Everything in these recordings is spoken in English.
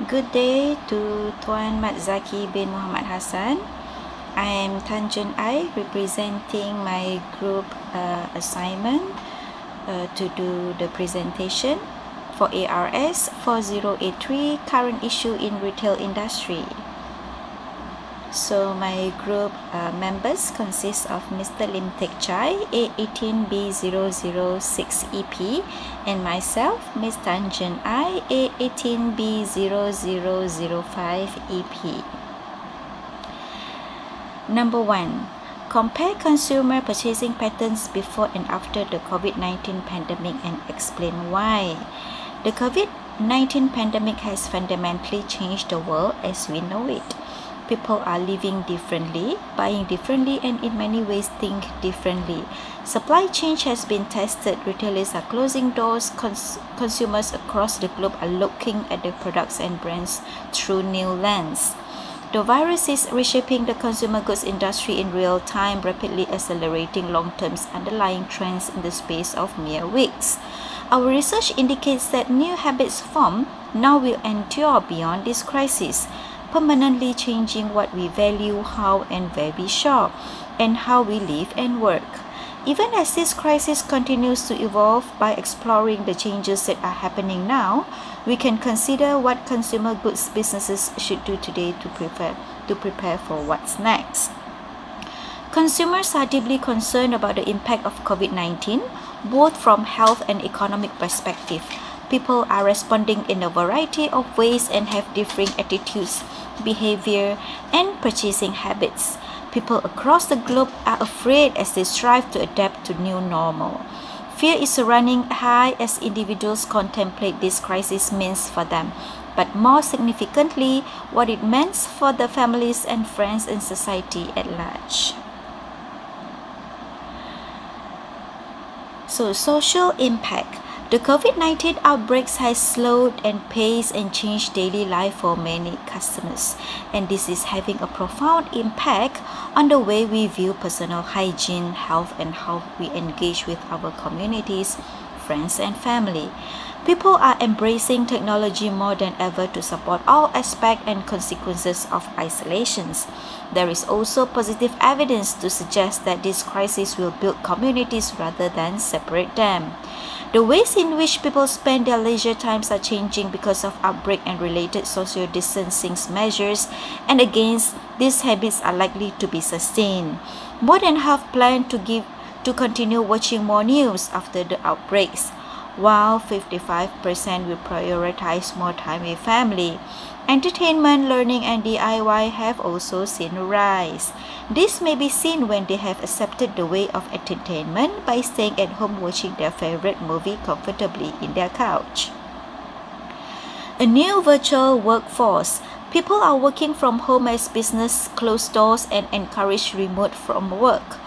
Good day to Tuan Mat Zaki bin Muhammad Hassan. I am Tan Jun Ai, representing my group assignment to do the presentation for ARS 4083, current issue in retail industry. So my group members consist of Mr. Lim Teck Chai, A18B006EP, and myself, Ms. Tan Jun Ai, A18B0005EP. Number 1. Compare consumer purchasing patterns before and after the COVID-19 pandemic and explain why. The COVID-19 pandemic has fundamentally changed the world as we know it. People are living differently, buying differently, and in many ways think differently. Supply chain has been tested. Retailers are closing doors. Consumers across the globe are looking at the products and brands through new lens. The virus is reshaping the consumer goods industry in real time, rapidly accelerating long-term underlying trends in the space of mere weeks. Our research indicates that new habits formed now will endure beyond this crisis, permanently changing what we value, how and where we shop, and how we live and work. Even as this crisis continues to evolve, by exploring the changes that are happening now, we can consider what consumer goods businesses should do today to prepare for what's next. Consumers are deeply concerned about the impact of COVID-19, both from health and economic perspective. People are responding in a variety of ways and have differing attitudes, behavior, and purchasing habits. People across the globe are afraid as they strive to adapt to new normal. Fear is running high as individuals contemplate this crisis means for them, but more significantly, what it means for the families and friends and society at large. So, social impact. The COVID-19 outbreaks has slowed and paced and changed daily life for many customers, and this is having a profound impact on the way we view personal hygiene, health, and how we engage with our communities, friends, and family. People are embracing technology more than ever to support all aspects and consequences of isolations. There is also positive evidence to suggest that this crisis will build communities rather than separate them. The ways in which people spend their leisure times are changing because of outbreak and related social distancing measures, and again, these habits are likely to be sustained. More than half plan to continue watching more news after the outbreaks, while 55% will prioritize more time with family. Entertainment, learning, and DIY have also seen a rise. This may be seen when they have accepted the way of entertainment by staying at home watching their favorite movie comfortably in their couch. A new virtual workforce. People are working from home as business close doors and encourage remote from work.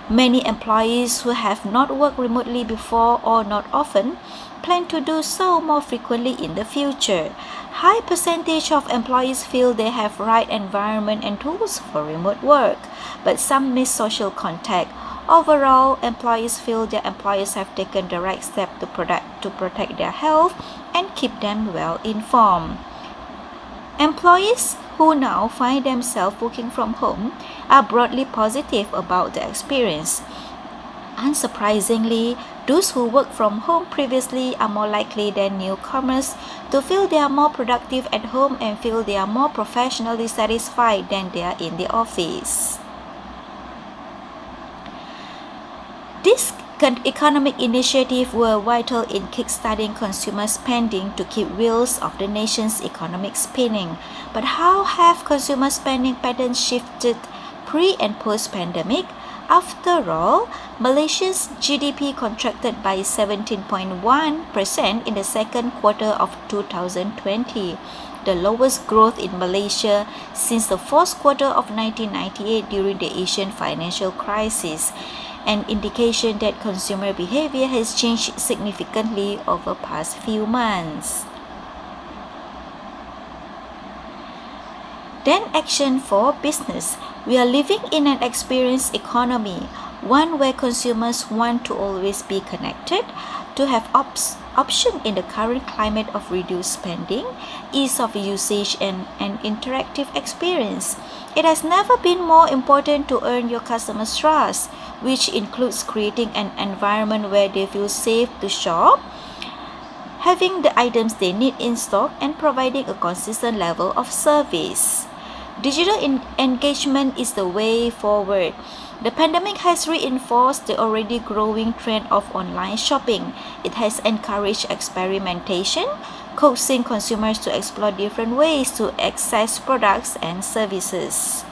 Many employees who have not worked remotely before or not often plan to do so more frequently in the future. High percentage of employees feel they have right environment and tools for remote work, but some miss social contact. Overall, employees feel their employers have taken the right step to protect their health and keep them well informed. Employees who now find themselves working from home are broadly positive about the experience. Unsurprisingly, those who worked from home previously are more likely than newcomers to feel they are more productive at home and feel they are more professionally satisfied than they are in the office. These economic initiatives were vital in kickstarting consumer spending to keep wheels of the nation's economic spinning. But how have consumer spending patterns shifted pre- and post-pandemic? After all, Malaysia's GDP contracted by 17.1% in the second quarter of 2020, the lowest growth in Malaysia since the fourth quarter of 1998 during the Asian financial crisis, an indication that consumer behavior has changed significantly over past few months. Then action for business. We are living in an experience economy, one where consumers want to always be connected, to have option in the current climate of reduced spending, ease of usage, and an interactive experience. It has never been more important to earn your customers' trust, which includes creating an environment where they feel safe to shop, having the items they need in stock, and providing a consistent level of service. Digital engagement is the way forward. The pandemic has reinforced the already growing trend of online shopping. It has encouraged experimentation, coaxing consumers to explore different ways to access products and services.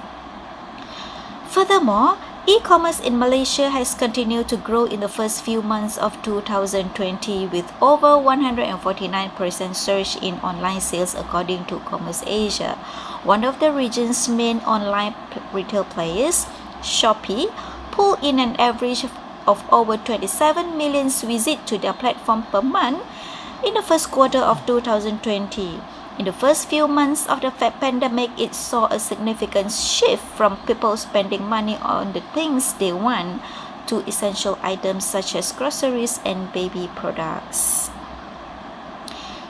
Furthermore, e-commerce in Malaysia has continued to grow in the first few months of 2020 with over 149% surge in online sales according to Commerce Asia. One of the region's main online retail players, Shopee, pulled in an average of over 27 million visits to their platform per month in the first quarter of 2020. In the first few months of the pandemic, it saw a significant shift from people spending money on the things they want to essential items such as groceries and baby products.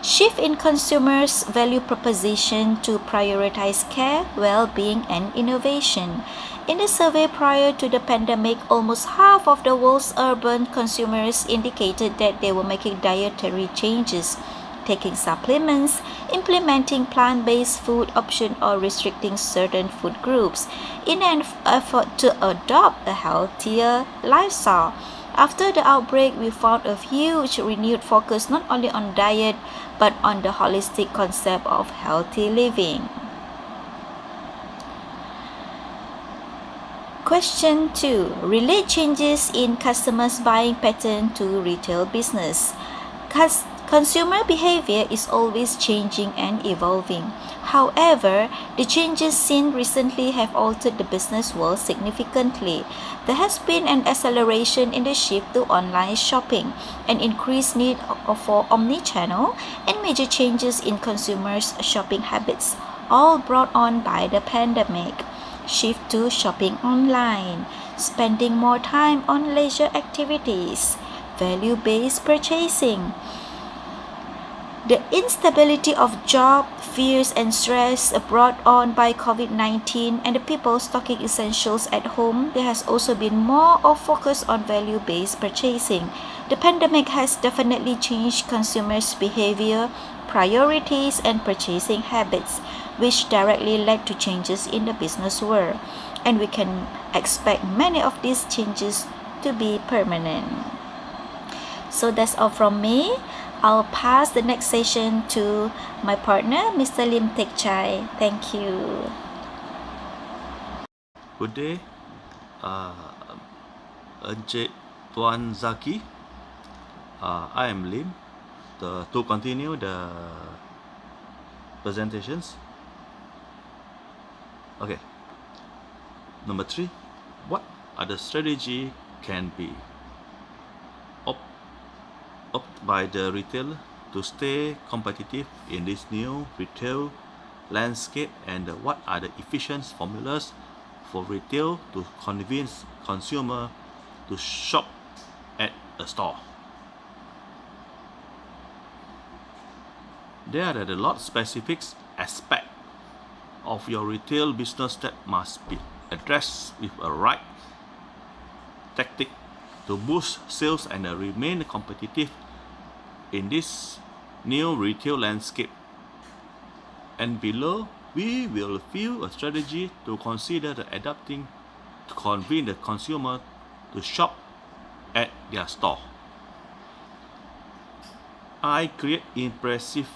Shift in consumers' value proposition to prioritize care, well-being, and innovation. In a survey prior to the pandemic, almost half of the world's urban consumers indicated that they were making dietary changes, taking supplements, implementing plant-based food options, or restricting certain food groups in an effort to adopt a healthier lifestyle. After the outbreak, we found a huge renewed focus not only on diet but on the holistic concept of healthy living. Question 2. Relate changes in customers' buying pattern to retail business. Consumer behavior is always changing and evolving. However, the changes seen recently have altered the business world significantly. There has been an acceleration in the shift to online shopping, an increased need for omnichannel, and major changes in consumers' shopping habits, all brought on by the pandemic. Shift to shopping online, spending more time on leisure activities, value-based purchasing. The instability of job, fears, and stress brought on by COVID-19 and the people stocking essentials at home, there has also been more of focus on value-based purchasing. The pandemic has definitely changed consumers' behavior, priorities, and purchasing habits, which directly led to changes in the business world. And we can expect many of these changes to be permanent. So that's all from me. I'll pass the next session to my partner, Mr. Lim Tek Chai. Thank you. Good day, Encik Tuan Zaki. I am Lim. To continue the presentations. Okay. Number 3. What other strategy can be opted by the retailer to stay competitive in this new retail landscape, and what are the efficient formulas for retail to convince consumer to shop at a store? There are a lot of specific aspects of your retail business that must be addressed with a right tactic to boost sales and remain competitive in this new retail landscape. And below, we will view a strategy to consider adapting to convince the consumer to shop at their store. I create impressive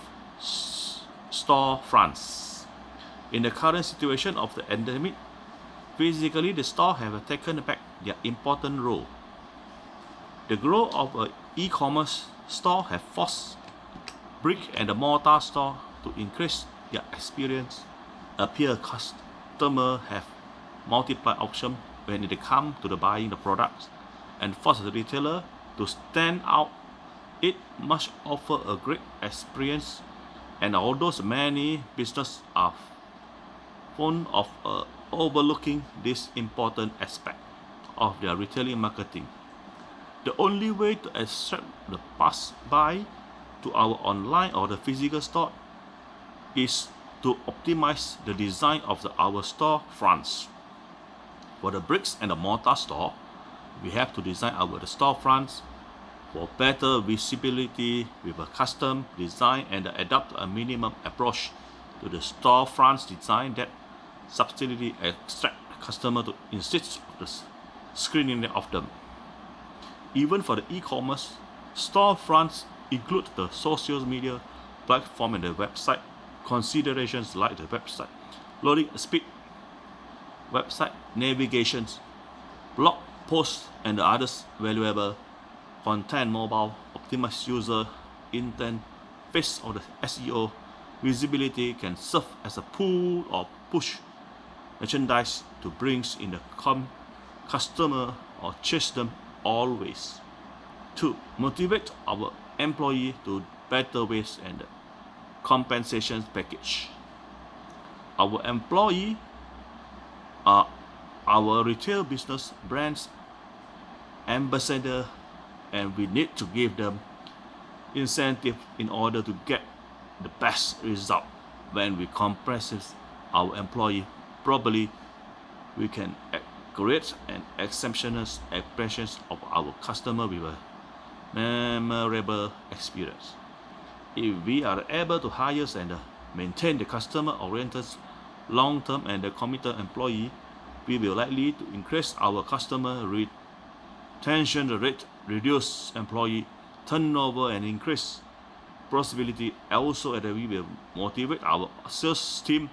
store fronts. In the current situation of the pandemic, physically the store have taken back their important role. The growth of an e-commerce store have forced brick and mortar store to increase their experience. Appear customer have multiple options when they come to the buying the products, and force the retailer to stand out. It must offer a great experience, and although many businesses are fond of overlooking this important aspect of their retailing marketing, the only way to extract the pass-by to our online or the physical store is to optimize the design of our store fronts. For the bricks and the mortar store, we have to design the store fronts for better visibility with a custom design and adopt a minimum approach to the store fronts design that substantially extract customer to insist on the screening of them. Even for the e-commerce, store fronts include the social media platform and the website considerations like the website loading speed, website navigations, blog posts, and the others valuable content, mobile optimized user intent, face or the SEO visibility can serve as a pull or push merchandise to bring in the customer or chase them always. 2. Motivate our employee to better ways and compensation package. Our employee are our retail business brands ambassador, and we need to give them incentive in order to get the best result. When we compense our employee properly, we can create an exceptional expressions of our customer with a memorable experience. If we are able to hire and maintain the customer-oriented, long-term and committed employee, we will likely to increase our customer retention rate, reduce employee turnover, and increase profitability. Also, we will motivate our sales team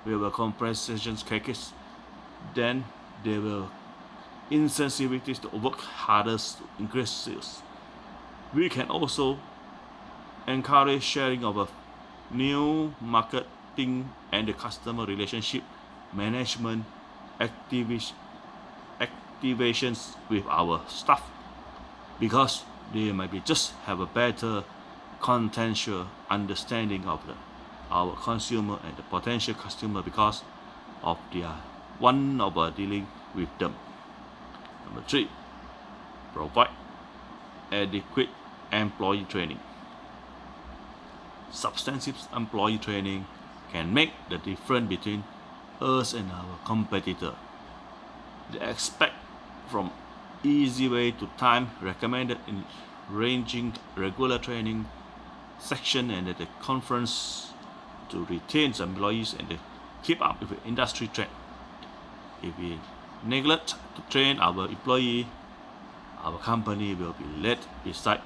with a compensation package. Then they will incentivities to work harder to increase sales. We can also encourage sharing of a new marketing and the customer relationship management activations with our staff, because they might be just have a better contextual understanding of our consumer and the potential customer because of their one of dealing with them. Number 3, provide adequate employee training. Substantive employee training can make the difference between us and our competitor. They expect from easy way to time recommended in ranging regular training section and at the conference to retain employees and keep up with the industry trend. If we neglect to train our employee, our company will be left beside.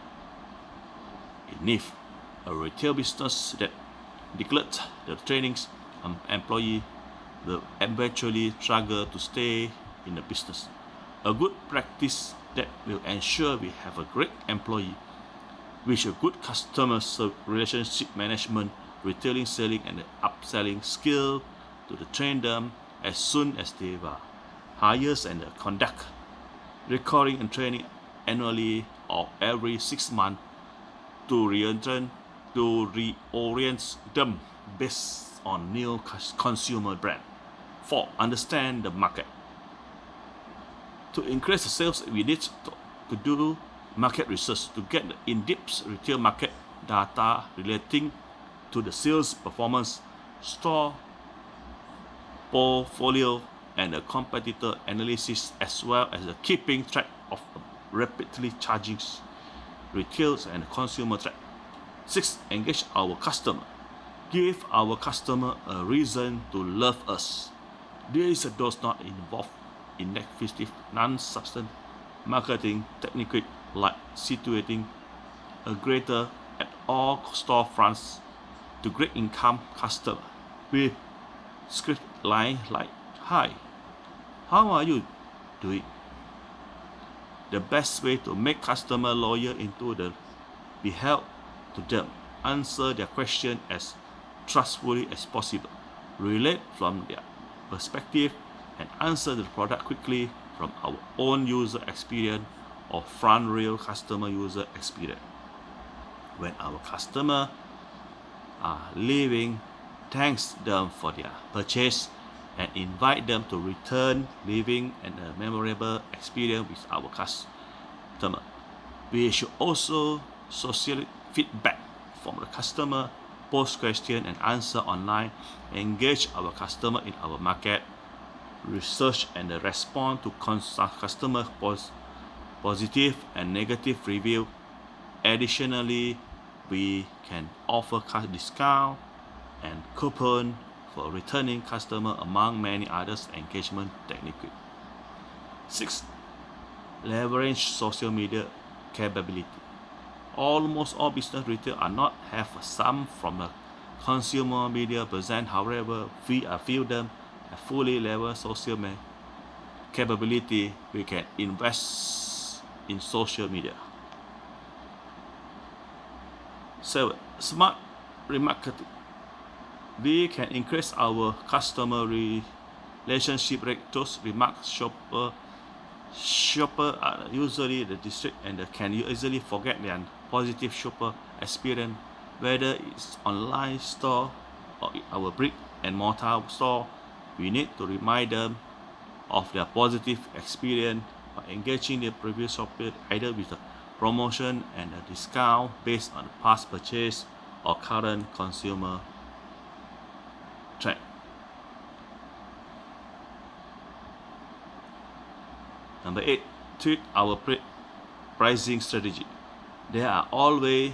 If a retail business that neglect the trainings, employee will eventually struggle to stay in the business. A good practice that will ensure we have a great employee with a good customer relationship management, retailing, selling, and upselling skill to train them as soon as they were hired and conduct recurring and training annually or every 6 months to reorient them based on new consumer brand. 4. Understand the market. To increase the sales, we need to do market research to get the in-depth retail market data relating to the sales performance, store portfolio, and the competitor analysis, as well as the keeping track of rapidly changing retails and consumer trend. 6. Engage our customer. Give our customer a reason to love us. This does not involve ineffective, non-substantive marketing technique like situating a greater at all storefronts to great income customer with script line like, "Hi, how are you doing?" The best way to make customer loyal into the be held to them, answer their question as trustfully as possible, relate from their perspective, and answer the product quickly from our own user experience or from real customer user experience. When our customer are leaving, thanks them for their purchase and invite them to return, leaving and a memorable experience with our customer. We should also solicit feedback from the customer, post question and answer online, engage our customer in our market, research and respond to customer positive and negative review. Additionally, we can offer discount and coupon for returning customer among many others engagement techniques. 6. Leverage social media capability. Almost all business retail are not have some from the consumer media present. However, we feel them have fully leveraged social media capability. We can invest in social media. 7. Smart remarketing. We can increase our customer relationship rate. Those remarks shopper are usually the district and can easily forget their positive shopper experience, whether it's online store or our brick and mortar store. We need to remind them of their positive experience by engaging their previous shopper either with a promotion and a discount based on past purchase or current consumer trend. Number 8, tweak our pricing strategy. There are always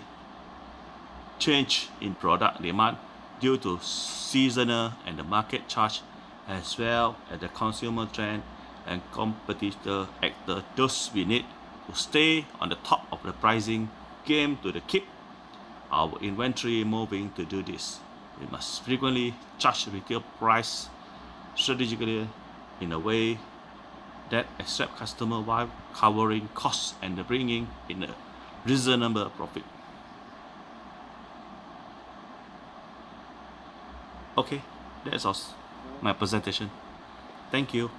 change in product demand due to seasonal and the market charge, as well as the consumer trend and competitor actor. Thus, we need to stay on the top of the pricing game to keep our inventory moving. To do this, we must frequently charge retail price strategically in a way that accept customer while covering costs and bringing in a reasonable profit. Okay, that's all my presentation. Thank you.